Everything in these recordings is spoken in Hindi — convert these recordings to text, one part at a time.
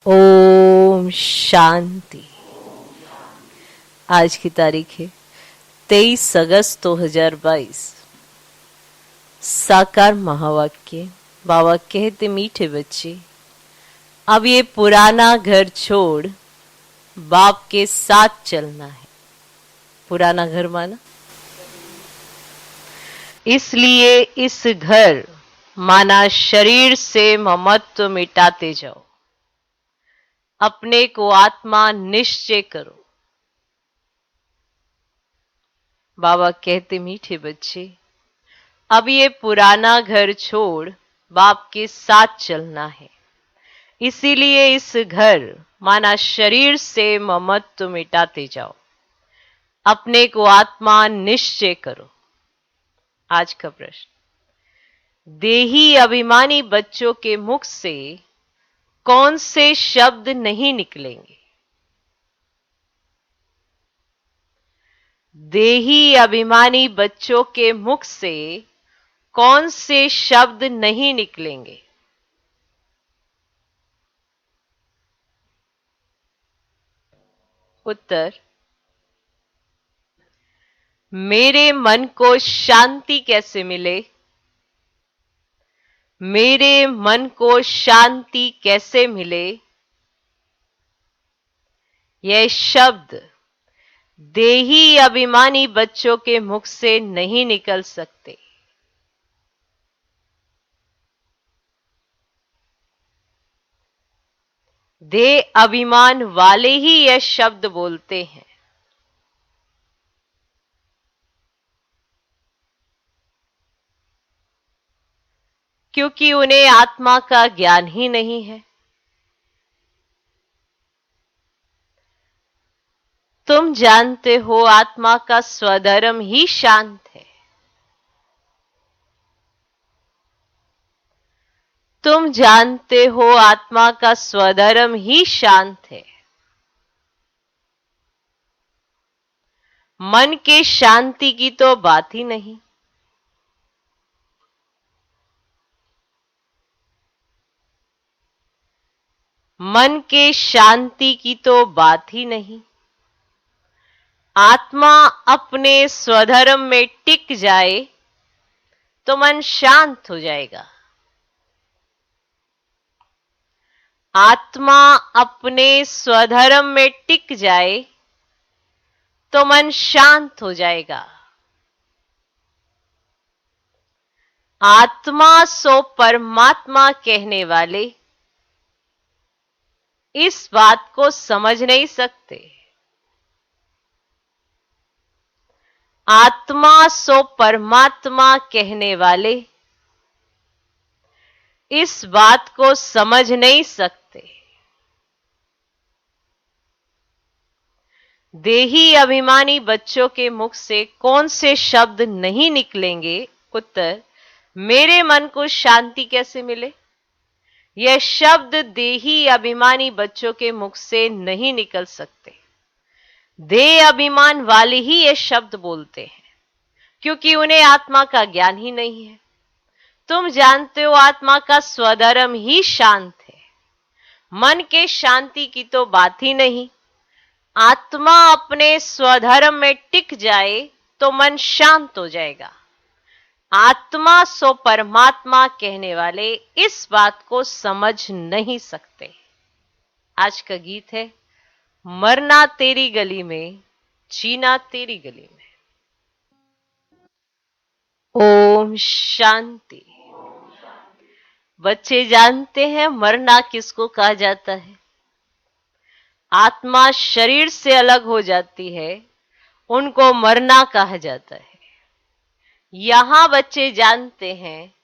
ओम शांति। आज की तारीख है 23 अगस्त 2022। साकार महावाक्य। बाबा कहते, मीठे बच्चे, अब ये पुराना घर छोड़ बाप के साथ चलना है। पुराना घर माना, इसलिए इस घर माना शरीर से ममत्व मिटाते जाओ। अपने को आत्मा निश्चय करो। बाबा कहते, मीठे बच्चे, अब ये पुराना घर छोड़ बाप के साथ चलना है। इसीलिए इस घर माना शरीर से ममत्व मिटाते जाओ। अपने को आत्मा निश्चय करो। आज का प्रश्न, देही अभिमानी बच्चों के मुख से कौन से शब्द नहीं निकलेंगे? देही अभिमानी बच्चों के मुख से कौन से शब्द नहीं निकलेंगे? उत्तर, मेरे मन को शांति कैसे मिले? मेरे मन को शांति कैसे मिले? यह शब्द देही अभिमानी बच्चों के मुख से नहीं निकल सकते। देह अभिमान वाले ही यह शब्द बोलते हैं। क्योंकि उन्हें आत्मा का ज्ञान ही नहीं है। तुम जानते हो आत्मा का स्वधर्म ही शांत है। तुम जानते हो आत्मा का स्वधर्म ही शांत है। मन के शांति की तो बात ही नहीं। मन के शांति की तो बात ही नहीं। आत्मा अपने स्वधर्म में टिक जाए तो मन शांत हो जाएगा। आत्मा अपने स्वधर्म में टिक जाए तो मन शांत हो जाएगा। आत्मा सो परमात्मा कहने वाले इस बात को समझ नहीं सकते। आत्मा सो परमात्मा कहने वाले इस बात को समझ नहीं सकते। देही अभिमानी बच्चों के मुख से कौन से शब्द नहीं निकलेंगे? उत्तर, मेरे मन को शांति कैसे मिले? यह शब्द देही अभिमानी बच्चों के मुख से नहीं निकल सकते। देह अभिमान वाले ही ये शब्द बोलते हैं, क्योंकि उन्हें आत्मा का ज्ञान ही नहीं है। तुम जानते हो आत्मा का स्वधर्म ही शांत है। मन के शांति की तो बात ही नहीं। आत्मा अपने स्वधर्म में टिक जाए तो मन शांत हो जाएगा। आत्मा सो परमात्मा कहने वाले इस बात को समझ नहीं सकते। आज का गीत है, मरना तेरी गली में, जीना तेरी गली में। ओम शांति। बच्चे जानते हैं मरना किसको कहा जाता है? आत्मा शरीर से अलग हो जाती है, उनको मरना कहा जाता है। यहां बच्चे जानते हैं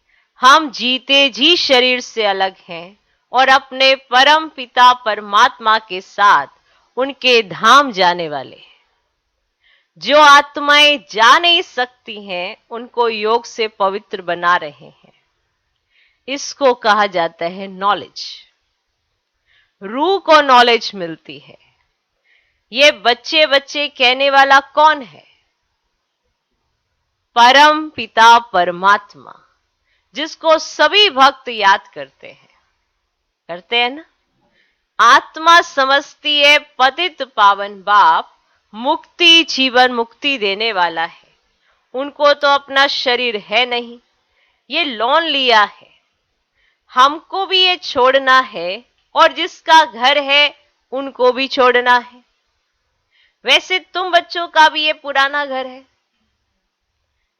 हम जीते जी शरीर से अलग हैं और अपने परम पिता परमात्मा के साथ उनके धाम जाने वाले हैं। जो आत्माएं जा नहीं सकती हैं, उनको योग से पवित्र बना रहे हैं। इसको कहा जाता है नॉलेज। रूह को नॉलेज मिलती है। ये बच्चे बच्चे कहने वाला कौन है? परम पिता परमात्मा, जिसको सभी भक्त याद करते हैं ना। आत्मा समझती है पतित पावन बाप मुक्ति, जीवन मुक्ति देने वाला है। उनको तो अपना शरीर है नहीं, ये लोन लिया है। हमको भी ये छोड़ना है और जिसका घर है उनको भी छोड़ना है। वैसे तुम बच्चों का भी ये पुराना घर है,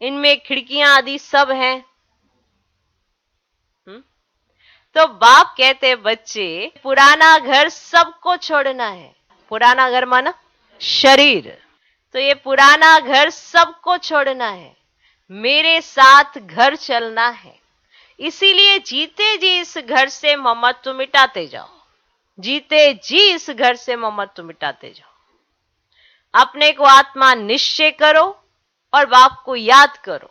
इनमें खिड़कियां आदि सब हैं। तो बाप कहते बच्चे पुराना घर सबको छोड़ना है। पुराना घर माना शरीर। तो ये पुराना घर सबको छोड़ना है, मेरे साथ घर चलना है। इसीलिए जीते जी इस घर से ममत्व मिटाते जाओ, जीते जी इस घर से ममत्व मिटाते जाओ। अपने को आत्मा निश्चय करो और बाप को याद करो।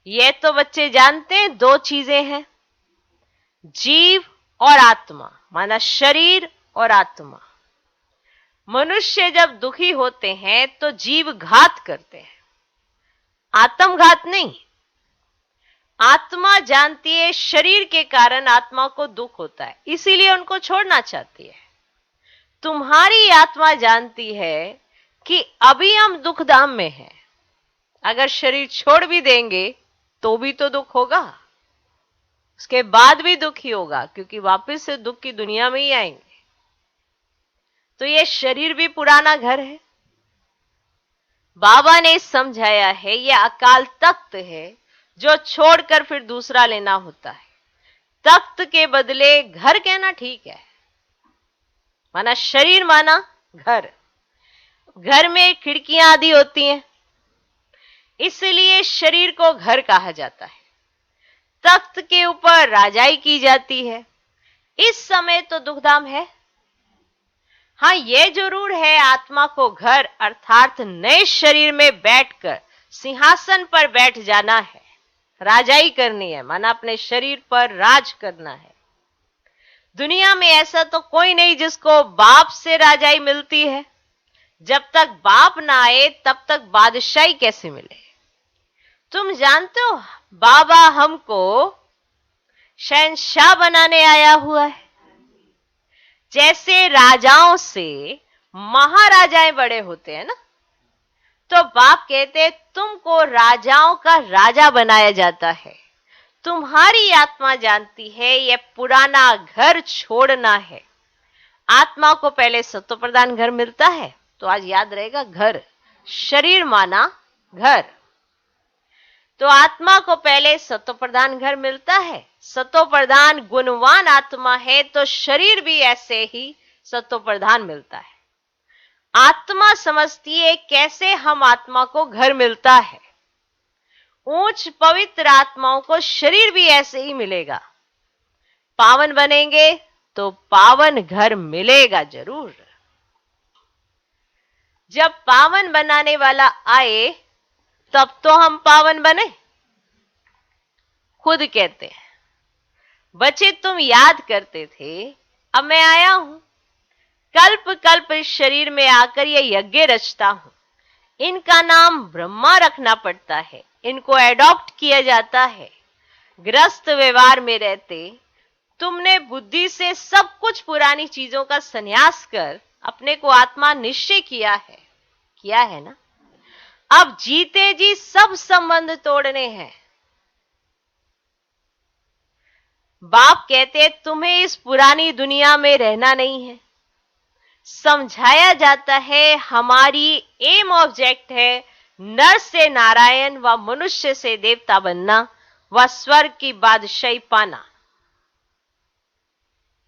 ये तो बच्चे जानते हैं, दो चीजें हैं, जीव और आत्मा, माना शरीर और आत्मा। मनुष्य जब दुखी होते हैं तो जीव घात करते हैं, आत्मघात नहीं। आत्मा जानती है शरीर के कारण आत्मा को दुख होता है, इसीलिए उनको छोड़ना चाहती है। तुम्हारी आत्मा जानती है कि अभी हम दुखधाम में हैं, अगर शरीर छोड़ भी देंगे तो भी तो दुख होगा, उसके बाद भी दुख ही होगा, क्योंकि वापस से दुख की दुनिया में ही आएंगे। तो ये शरीर भी पुराना घर है। बाबा ने समझाया है ये अकाल तख्त है जो छोड़कर फिर दूसरा लेना होता है। तख्त के बदले घर कहना ठीक है, माना शरीर माना घर। घर में खिड़कियां आदि होती हैं, इसलिए शरीर को घर कहा जाता है। तख्त के ऊपर राजाई की जाती है। इस समय तो दुखधाम है। हाँ, यह जरूर है आत्मा को घर अर्थात नए शरीर में बैठकर सिंहासन पर बैठ जाना है, राजाई करनी है, माना अपने शरीर पर राज करना है। दुनिया में ऐसा तो कोई नहीं जिसको बाप से राजाई मिलती है। जब तक बाप ना आए तब तक बादशाही कैसे मिले। तुम जानते हो बाबा हमको शहंशाह बनाने आया हुआ है। जैसे राजाओं से महाराजाएं बड़े होते हैं ना, तो बाप कहते तुमको राजाओं का राजा बनाया जाता है। तुम्हारी आत्मा जानती है यह पुराना घर छोड़ना है। आत्मा को पहले सत्व प्रधान घर मिलता है, तो आज याद रहेगा घर, शरीर माना घर। तो आत्मा को पहले सत्व प्रधान घर मिलता है। सत्व प्रधान गुणवान आत्मा है तो शरीर भी ऐसे ही सत्व प्रधान मिलता है। आत्मा समझती है कैसे हम आत्मा को घर मिलता है। ऊंच पवित्र आत्माओं को शरीर भी ऐसे ही मिलेगा। पावन बनेंगे तो पावन घर मिलेगा जरूर। जब पावन बनाने वाला आए तब तो हम पावन बने। खुद कहते हैं बच्चे तुम याद करते थे, अब मैं आया हूं, कल्प कल्प इस शरीर में आकर ये यज्ञ रचता हूं। इनका नाम ब्रह्मा रखना पड़ता है, इनको एडॉप्ट किया जाता है। ग्रस्त व्यवहार में रहते तुमने बुद्धि से सब कुछ पुरानी चीजों का संन्यास कर अपने को आत्मा निश्चय किया है ना। अब जीते जी सब संबंध तोड़ने हैं। बाप कहते तुम्हें इस पुरानी दुनिया में रहना नहीं है। समझाया जाता है हमारी एम ऑब्जेक्ट है नर से नारायण व मनुष्य से देवता बनना व स्वर्ग की बादशाही पाना।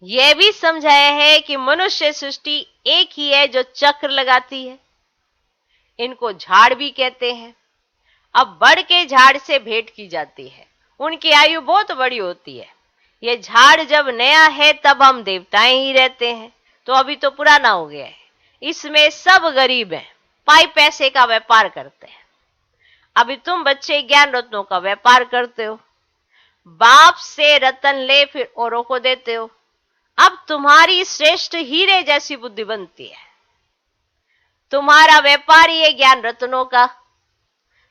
यह भी समझाया है कि मनुष्य सृष्टि एक ही है जो चक्र लगाती है। इनको झाड़ भी कहते हैं। अब बढ़ के झाड़ से भेंट की जाती है, उनकी आयु बहुत बड़ी होती है। ये झाड़ जब नया है तब हम देवताएं ही रहते हैं, तो अभी तो पुराना हो गया है। इसमें सब गरीब हैं, पाई पैसे का व्यापार करते हैं। अभी तुम बच्चे ज्ञान रत्नों का व्यापार करते हो, बाप से रतन ले फिर औरों को देते हो। अब तुम्हारी श्रेष्ठ हीरे जैसी बुद्धि बनती है। तुम्हारा व्यापार ही है ज्ञान रत्नों का,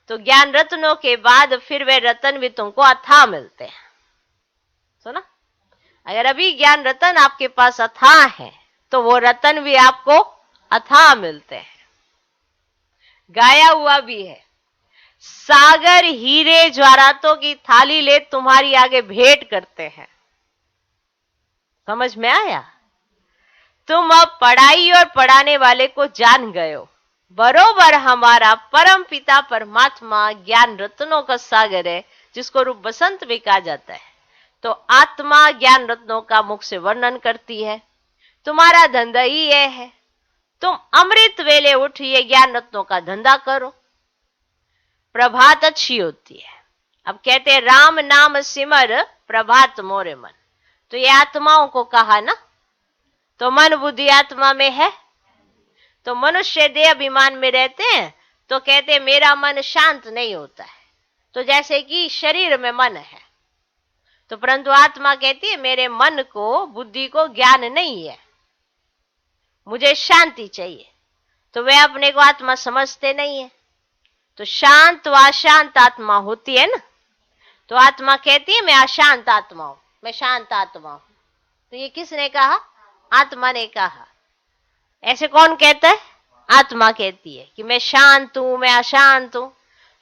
तो ज्ञान रत्नों के बाद फिर वे रतन भी तुमको अथाह मिलते हैं। सुना, अगर अभी ज्ञान रतन आपके पास अथाह है तो वो रतन भी आपको अथाह मिलते हैं, गाया हुआ भी है। सागर हीरे ज्वारातों की थाली ले तुम्हारी आगे भेंट करते हैं। समझ में आया? तुम अब पढ़ाई और पढ़ाने वाले को जान गए हो। बरोबर हमारा परम पिता परमात्मा ज्ञान रत्नों का सागर है, जिसको रूप बसंत भी कहा जाता है। तो आत्मा ज्ञान रत्नों का मुख से वर्णन करती है। तुम्हारा धंधा ही यह है, तुम अमृत वेले उठ ये ज्ञान रत्नों का धंधा करो। प्रभात अच्छी होती है। अब कहते हैं राम नाम सिमर प्रभात मोरे मन, तो ये आत्माओं को कहा ना। तो मन बुद्धि आत्मा में है। तो मनुष्य देह अभिमान में रहते हैं तो कहते मेरा मन शांत नहीं होता है, तो जैसे कि शरीर में मन है, तो परंतु आत्मा कहती है मेरे मन को बुद्धि को ज्ञान नहीं है, मुझे शांति चाहिए। तो वे अपने को आत्मा समझते नहीं है। तो शांत व अशांत आत्मा होती है ना। तो आत्मा कहती है मैं अशांत आत्मा हूं, मैं शांत आत्मा हूं। तो ये किसने कहा? आत्मा ने कहा। ऐसे कौन कहता है? आत्मा कहती है कि मैं शांत हूं, मैं अशांत हूं।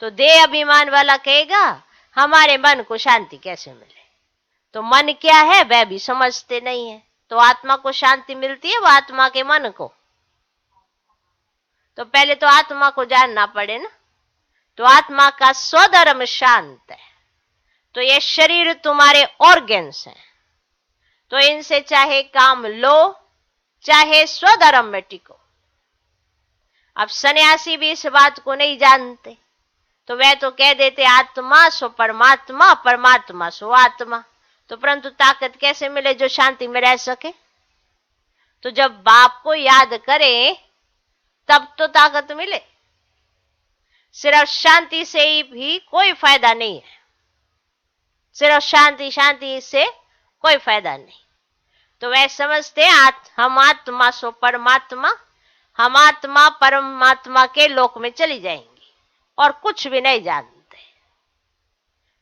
तो देह अभिमान वाला कहेगा हमारे मन को शांति कैसे मिले। तो मन क्या है वह भी समझते नहीं है। तो आत्मा को शांति मिलती है वो आत्मा के मन को। तो पहले तो आत्मा को जानना पड़े ना। तो आत्मा का स्वधर्म शांत है। तो ये शरीर तुम्हारे ऑर्गन्स हैं, तो इनसे चाहे काम लो चाहे स्वधर्म में टिको। अब सन्यासी भी इस बात को नहीं जानते, तो वह तो कह देते आत्मा सो परमात्मा, परमात्मा सो आत्मा। तो परंतु ताकत कैसे मिले जो शांति में रह सके? तो जब बाप को याद करें तब तो ताकत मिले। सिर्फ शांति से ही भी कोई फायदा नहीं है। सिर्फ शांति शांति से कोई फायदा नहीं। तो वह समझते हैं हम आत्मा सो परमात्मा, हम आत्मा परमात्मा के लोक में चली जाएंगी और कुछ भी नहीं जानते।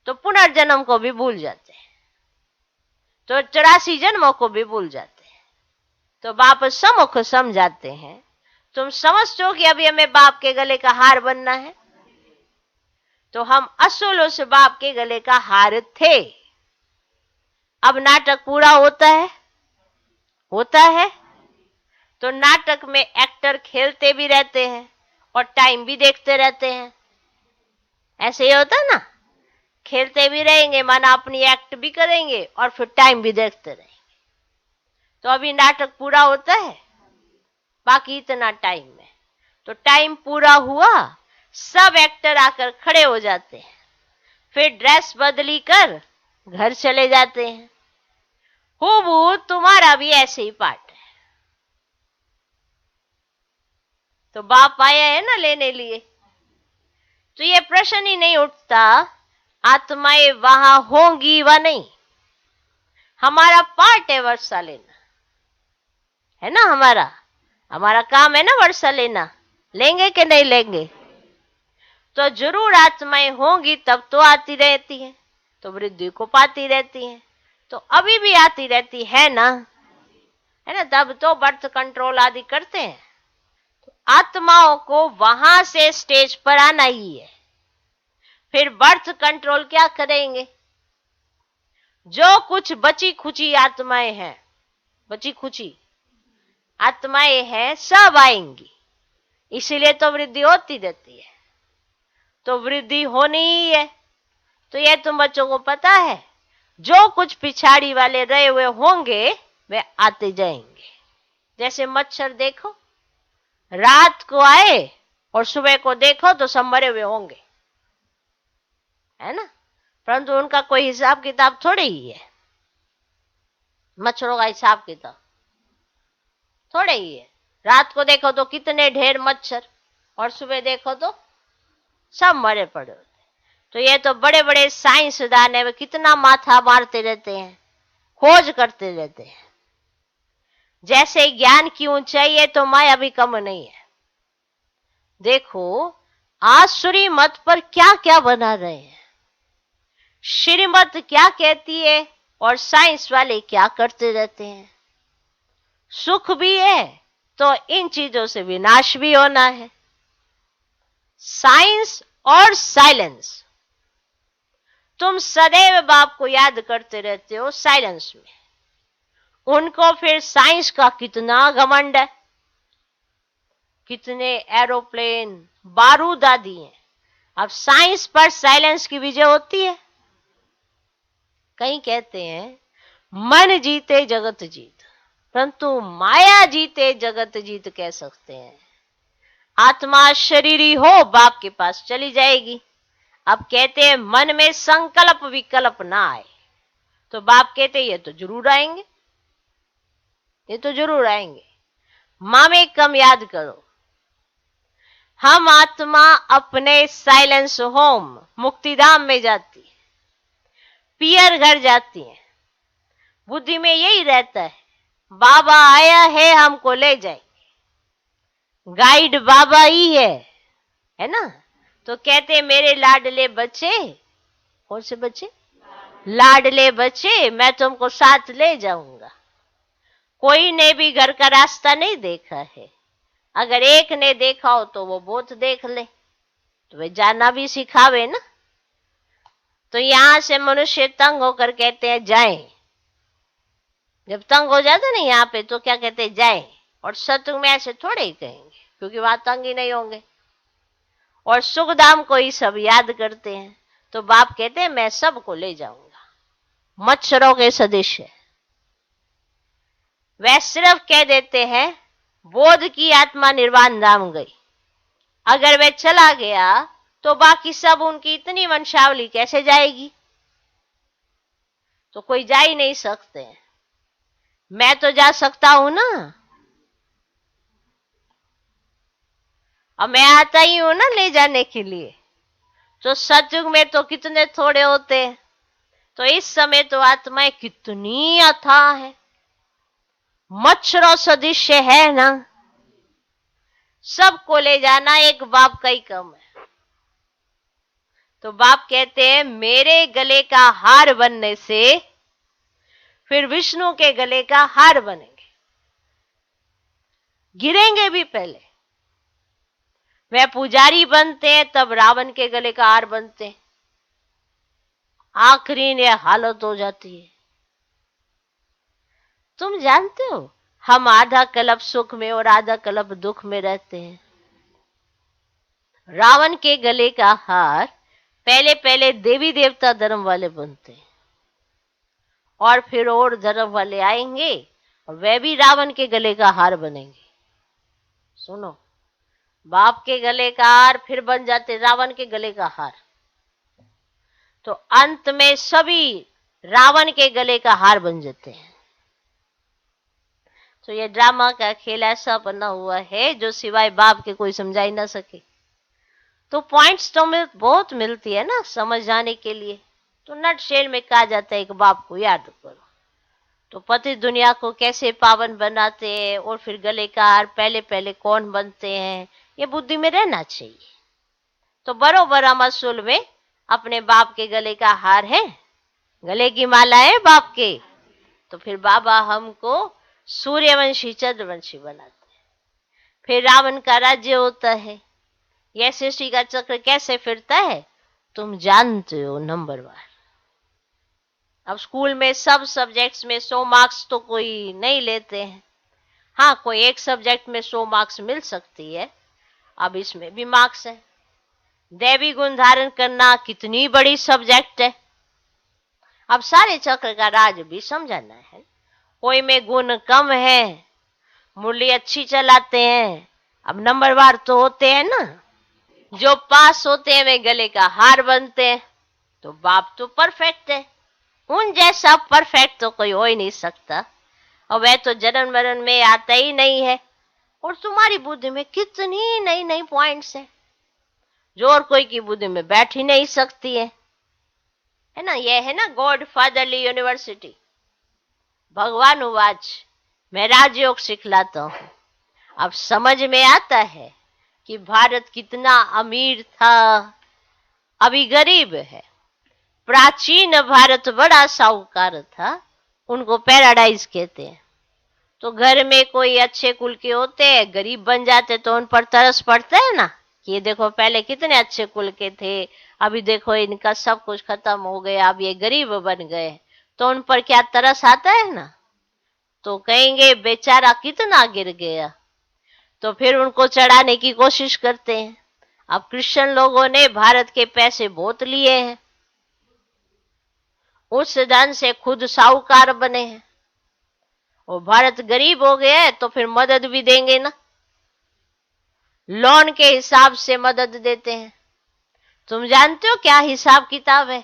तो पुनर्जन्म को भी भूल जाते हैं, तो 84 जन्मों को भी भूल जाते हैं। तो बाप सम्मुख समझाते हैं तुम समझते हो कि अभी हमें बाप के गले का हार बनना है। तो हम असूल उस बाप के गले का हार थे। अब नाटक पूरा होता है, होता है। तो नाटक में एक्टर खेलते भी रहते हैं और टाइम भी देखते रहते हैं। ऐसे ही होता है ना, खेलते भी रहेंगे माना अपनी एक्ट भी करेंगे और फिर टाइम भी देखते रहेंगे। तो अभी नाटक पूरा होता है, बाकी इतना टाइम है। तो टाइम पूरा हुआ, सब एक्टर आकर खड़े हो जाते हैं, फिर ड्रेस बदली कर घर चले जाते हैं। हूबहू तुम्हारा भी ऐसे ही पार्ट है। तो बाप आया है ना लेने लिए, तो ये प्रश्न ही नहीं उठता आत्माएं वहां होंगी व नहीं। हमारा पार्ट है वर्षा लेना, है ना। हमारा काम है ना वर्षा लेना। लेंगे कि नहीं लेंगे? तो जरूर आत्माएं होंगी तब तो आती रहती हैं, तो वृद्धि को पाती रहती हैं। तो अभी भी आती रहती है ना, है ना। तब तो बर्थ कंट्रोल आदि करते हैं। तो आत्माओं को वहां से स्टेज पर आना ही है। फिर बर्थ कंट्रोल क्या करेंगे? जो कुछ बची खुची आत्माएं हैं, बची खुची आत्माएं हैं, सब आएंगी। इसीलिए तो वृद्धि होती रहती है। तो वृद्धि होनी ही है। तो यह तुम बच्चों को पता है, जो कुछ पिछाड़ी वाले रहे हुए होंगे वे आते जाएंगे। जैसे मच्छर देखो, रात को आए और सुबह को देखो तो सब मरे हुए होंगे, है ना। परंतु उनका कोई हिसाब किताब थोड़े ही है। मच्छरों का हिसाब किताब थोड़े ही है। रात को देखो तो कितने ढेर मच्छर, और सुबह देखो तो सब मरे पड़े होते। तो ये तो बड़े बड़े साइंसदान है, वे कितना माथा मारते रहते हैं, खोज करते रहते हैं। जैसे ज्ञान की ऊंचाई है तो माया भी कम नहीं है। देखो आसुरी मत पर क्या क्या बना रहे हैं। श्रीमत क्या कहती है और साइंस वाले क्या करते रहते हैं? सुख भी है तो इन चीजों से विनाश भी होना है। साइंस और साइलेंस, तुम सदैव बाप को याद करते रहते हो साइलेंस में, उनको फिर साइंस का कितना घमंड है, कितने एरोप्लेन बारूद आदि हैं। अब साइंस पर साइलेंस की विजय होती है। कई कहते हैं मन जीते जगत जीत, परंतु माया जीते जगत जीत कह सकते हैं। आत्मा शरीरी हो बाप के पास चली जाएगी। अब कहते हैं मन में संकल्प विकल्प ना आए, तो बाप कहते ये तो जरूर आएंगे, ये तो जरूर आएंगे। माँ में कम याद करो, हम आत्मा अपने साइलेंस होम मुक्तिधाम में जाती है, पियर घर जाती है। बुद्धि में यही रहता है बाबा आया है हमको ले जाएंगे, गाइड बाबा ही है ना। तो कहते मेरे लाडले बच्चे, कौन से बच्चे? लाडले बच्चे, मैं तुमको साथ ले जाऊंगा। कोई ने भी घर का रास्ता नहीं देखा है, अगर एक ने देखा हो तो वो बहुत देख ले, तो वे जाना भी सिखावे ना। तो यहां से मनुष्य तंग होकर कहते हैं जाएं। जब तंग हो जाते ना यहाँ पे तो क्या कहते हैं जाएं, और सत्युग में ऐसे थोड़े ही कहेंगे क्योंकि वहां तंग ही नहीं होंगे। और सुखधाम को ही सब याद करते हैं, तो बाप कहते हैं मैं सबको ले जाऊंगा, मच्छरों के सदृश है। वह सिर्फ कह देते हैं बोध की आत्मा निर्वाण धाम गई। अगर वह चला गया तो बाकी सब उनकी इतनी वंशावली कैसे जाएगी? तो कोई जा ही नहीं सकते हैं। मैं तो जा सकता हूं ना, अब मैं आता ही हूं ना ले जाने के लिए। तो सतयुग में तो कितने थोड़े होते हैं, तो इस समय तो आत्माएं कितनी अथाह है, मच्छरों सदृश है ना। सबको ले जाना एक बाप का ही काम है। तो बाप कहते हैं मेरे गले का हार बनने से फिर विष्णु के गले का हार बनेंगे, गिरेंगे भी पहले। वह पुजारी बनते हैं तब रावण के गले का हार बनते हैं, आखिरी ने हालत हो जाती है। तुम जानते हो हम आधा कल्प सुख में और आधा कल्प दुख में रहते हैं। रावण के गले का हार पहले पहले देवी देवता धर्म वाले बनते हैं, और फिर और धर्म वाले आएंगे और वे भी रावण के गले का हार बनेंगे। सुनो, बाप के गले का हार फिर बन जाते रावण के गले का हार, तो अंत में सभी रावण के गले का हार बन जाते हैं। तो ये ड्रामा का खेल ऐसा बना हुआ है जो सिवाय बाप के कोई समझा ही ना सके। तो पॉइंट्स तो बहुत मिलती है ना समझ आने के लिए। तो नट शेल में कहा जाता है एक बाप को याद करो। तो पति दुनिया को कैसे पावन बनाते हैं और फिर गले का हार पहले पहले कौन बनते हैं, ये बुद्धि में रहना चाहिए। तो बरोबर हम असूल में अपने बाप के गले का हार है, गले की माला है बाप के। तो फिर बाबा हमको सूर्यवंशी चंद्रवंशी बनाते हैं। फिर रावण का राज्य होता है। यह सृष्टि का चक्र कैसे फिरता है तुम जानते हो नंबर वार। अब स्कूल में सब सब्जेक्ट्स में 100 मार्क्स तो कोई नहीं लेते हैं। हाँ, कोई एक सब्जेक्ट में 100 मार्क्स मिल सकती है। अब इसमें भी मार्क्स है। दैवी गुण धारण करना कितनी बड़ी सब्जेक्ट है। अब सारे चक्र का राज भी समझाना है। कोई में गुण कम है, मुरली अच्छी चलाते हैं, अब नंबरवार तो होते हैं ना। जो पास होते हैं वे गले का हार बनते हैं। तो बाप तो परफेक्ट है, उन जैसा परफेक्ट तो कोई हो ही नहीं सकता, और वह तो जन्म मरण में आता ही नहीं है। और तुम्हारी बुद्धि में कितनी नई नई पॉइंट्स हैं जो और कोई की बुद्धि में बैठ ही नहीं सकती है ना। यह है ना गॉड फादरली यूनिवर्सिटी। भगवान उवाच, मैं राजयोग सिखलाता हूं। अब समझ में आता है कि भारत कितना अमीर था, अभी गरीब है। प्राचीन भारत बड़ा साहूकार था, उनको पैराडाइज कहते हैं। तो घर में कोई अच्छे कुल के होते हैं, गरीब बन जाते तो उन पर तरस पड़ता है ना, ये देखो पहले कितने अच्छे कुल के थे, अभी देखो इनका सब कुछ खत्म हो गया, अब ये गरीब बन गए, तो उन पर क्या तरस आता है ना। तो कहेंगे बेचारा कितना गिर गया, तो फिर उनको चढ़ाने की कोशिश करते हैं। अब क्रिश्चियन लोगों ने भारत के पैसे बहुत लिए हैं, उस धन से खुद साहूकार बने हैं, और भारत गरीब हो गया है तो फिर मदद भी देंगे ना, लोन के हिसाब से मदद देते हैं। तुम जानते हो क्या हिसाब किताब है?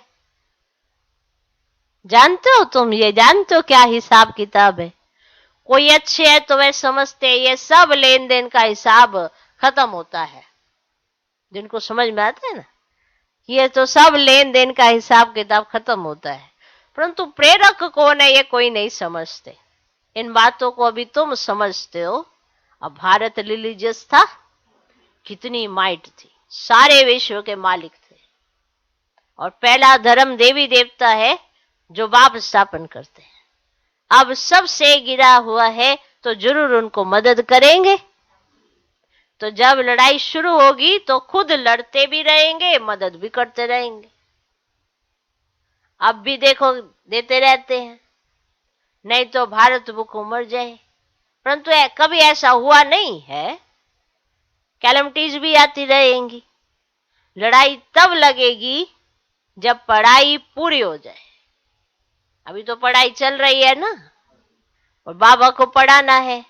जानते हो तुम, ये जानते हो क्या हिसाब किताब है? कोई अच्छे है तो वे समझते हैं ये सब लेन देन का हिसाब खत्म होता है, जिनको समझ में आता है ना, ये तो सब लेन देन का हिसाब किताब खत्म होता है। परंतु प्रेरक कौन है ये कोई नहीं समझते। इन बातों को अभी तुम समझते हो। अब भारत रिलीजियस था, कितनी माइट थी, सारे विश्व के मालिक थे, और पहला धर्म देवी देवता है जो बाप स्थापन करते हैं। अब सबसे गिरा हुआ है तो जरूर उनको मदद करेंगे। तो जब लड़ाई शुरू होगी तो खुद लड़ते भी रहेंगे, मदद भी करते रहेंगे। अब भी देखो देते रहते हैं, नहीं तो भारत भूखों मर जाए। परंतु कभी ऐसा हुआ नहीं है, कैलमिटीज भी आती रहेंगी। लड़ाई तब लगेगी जब पढ़ाई पूरी हो जाए। अभी तो पढ़ाई चल रही है ना, और बाबा को पढ़ाना है,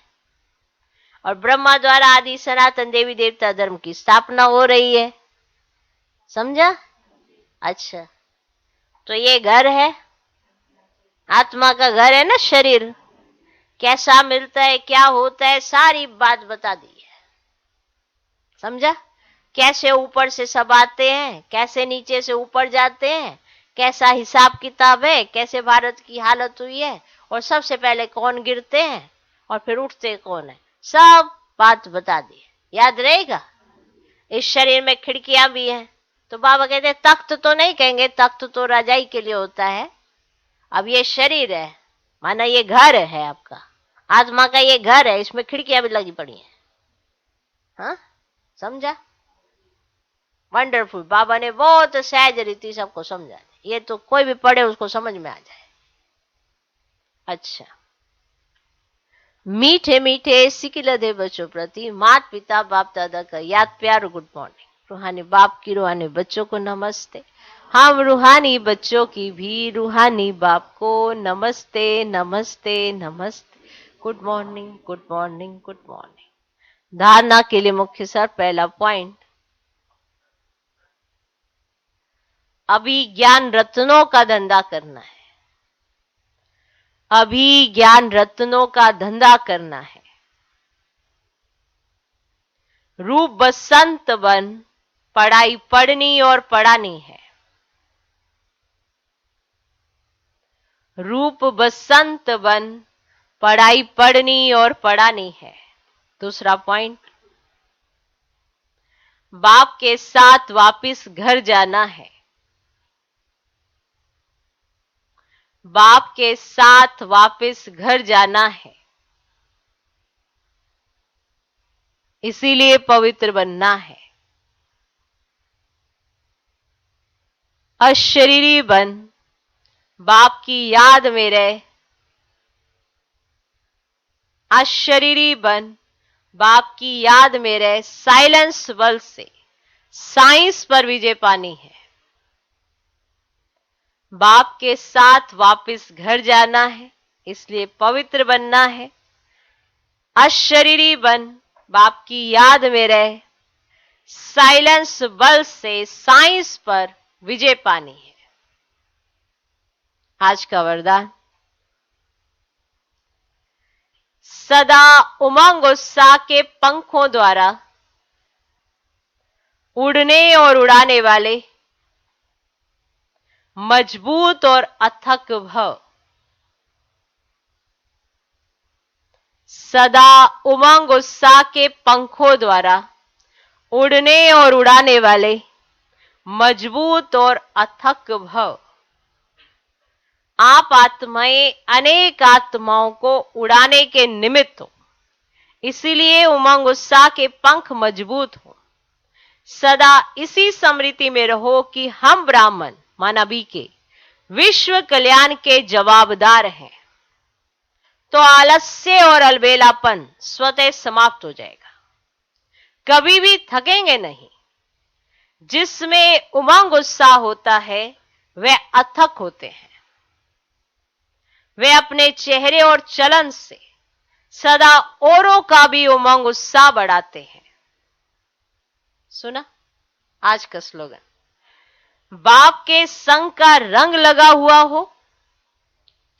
और ब्रह्मा द्वारा आदि सनातन देवी देवता धर्म की स्थापना हो रही है। समझा? अच्छा, तो ये घर है, आत्मा का घर है ना, शरीर कैसा मिलता है, क्या होता है, सारी बात बता दी है। समझा? कैसे ऊपर से सब आते हैं, कैसे नीचे से ऊपर जाते हैं, कैसा हिसाब किताब है, कैसे भारत की हालत हुई है, और सबसे पहले कौन गिरते हैं और फिर उठते कौन है, सब बात बता दी। याद रहेगा? इस शरीर में खिड़कियां भी हैं, तो बाबा कहते हैं तख्त तो नहीं कहेंगे, तख्त तो राजाई के लिए होता है। अब ये शरीर है, माना ये घर है आपका, आत्मा का ये घर है, इसमें खिड़कियां भी लगी पड़ी हैं। हाँ, समझा? वंडरफुल। बाबा ने बहुत सहज रीति सबको समझा, ये तो कोई भी पढ़े उसको समझ में आ जाए। अच्छा, मीठे मीठे सिकिलधे बच्चों प्रति माता पिता बाप दादा का याद प्यार गुड मॉर्निंग। रूहानी बाप की रूहानी बच्चों को नमस्ते। हम रूहानी बच्चों की भी रूहानी बाप को नमस्ते नमस्ते नमस्ते। Good morning good morning good morning. धारणा के लिए मुख्य सर पहला पॉइंट, अभी ज्ञान रत्नों का धंधा करना है। अभी ज्ञान रत्नों का धंधा करना है। रूप बसंत बन पढ़ाई पढ़नी और पढ़ानी है। रूप बसंत बन पढ़ाई पढ़नी और पढ़ानी है। दूसरा पॉइंट, बाप के साथ वापिस घर जाना है। बाप के साथ वापिस घर जाना है, इसीलिए पवित्र बनना है। अशरीरी बन बाप की याद में रहे। अशरीरी बन बाप की याद में रहे। साइलेंस बल से साइंस पर विजय पानी है। बाप के साथ वापिस घर जाना है, इसलिए पवित्र बनना है। अशरीरी बन बाप की याद में रहे। साइलेंस बल से साइंस पर विजय पानी है। आज का वरदान, सदा उमंग उत्साह के पंखों द्वारा उड़ने और उड़ाने वाले मजबूत और अथक भव। सदा उमंग उत्साह के पंखों द्वारा उड़ने और उड़ाने वाले मजबूत और अथक भव। आप आत्माएं अनेक आत्माओं को उड़ाने के निमित्त हो, इसीलिए उमंग उत्साह के पंख मजबूत हो। सदा इसी स्मृति में रहो कि हम ब्राह्मण मानवी के विश्व कल्याण के जवाबदार हैं। तो आलस्य और अलबेलापन स्वतः समाप्त हो जाएगा। कभी भी थकेंगे नहीं। जिसमें उमंग उत्साह होता है वे अथक होते हैं। वे अपने चेहरे और चलन से सदा औरों का भी उमंग उत्साह बढ़ाते हैं। सुना आज का स्लोगन, बाप के संग का रंग लगा हुआ हो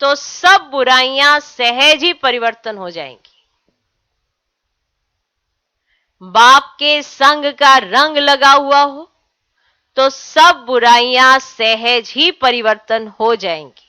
तो सब बुराइयां सहज ही परिवर्तन हो जाएंगी। बाप के संग का रंग लगा हुआ हो तो सब बुराइयां सहज ही परिवर्तन हो जाएंगी।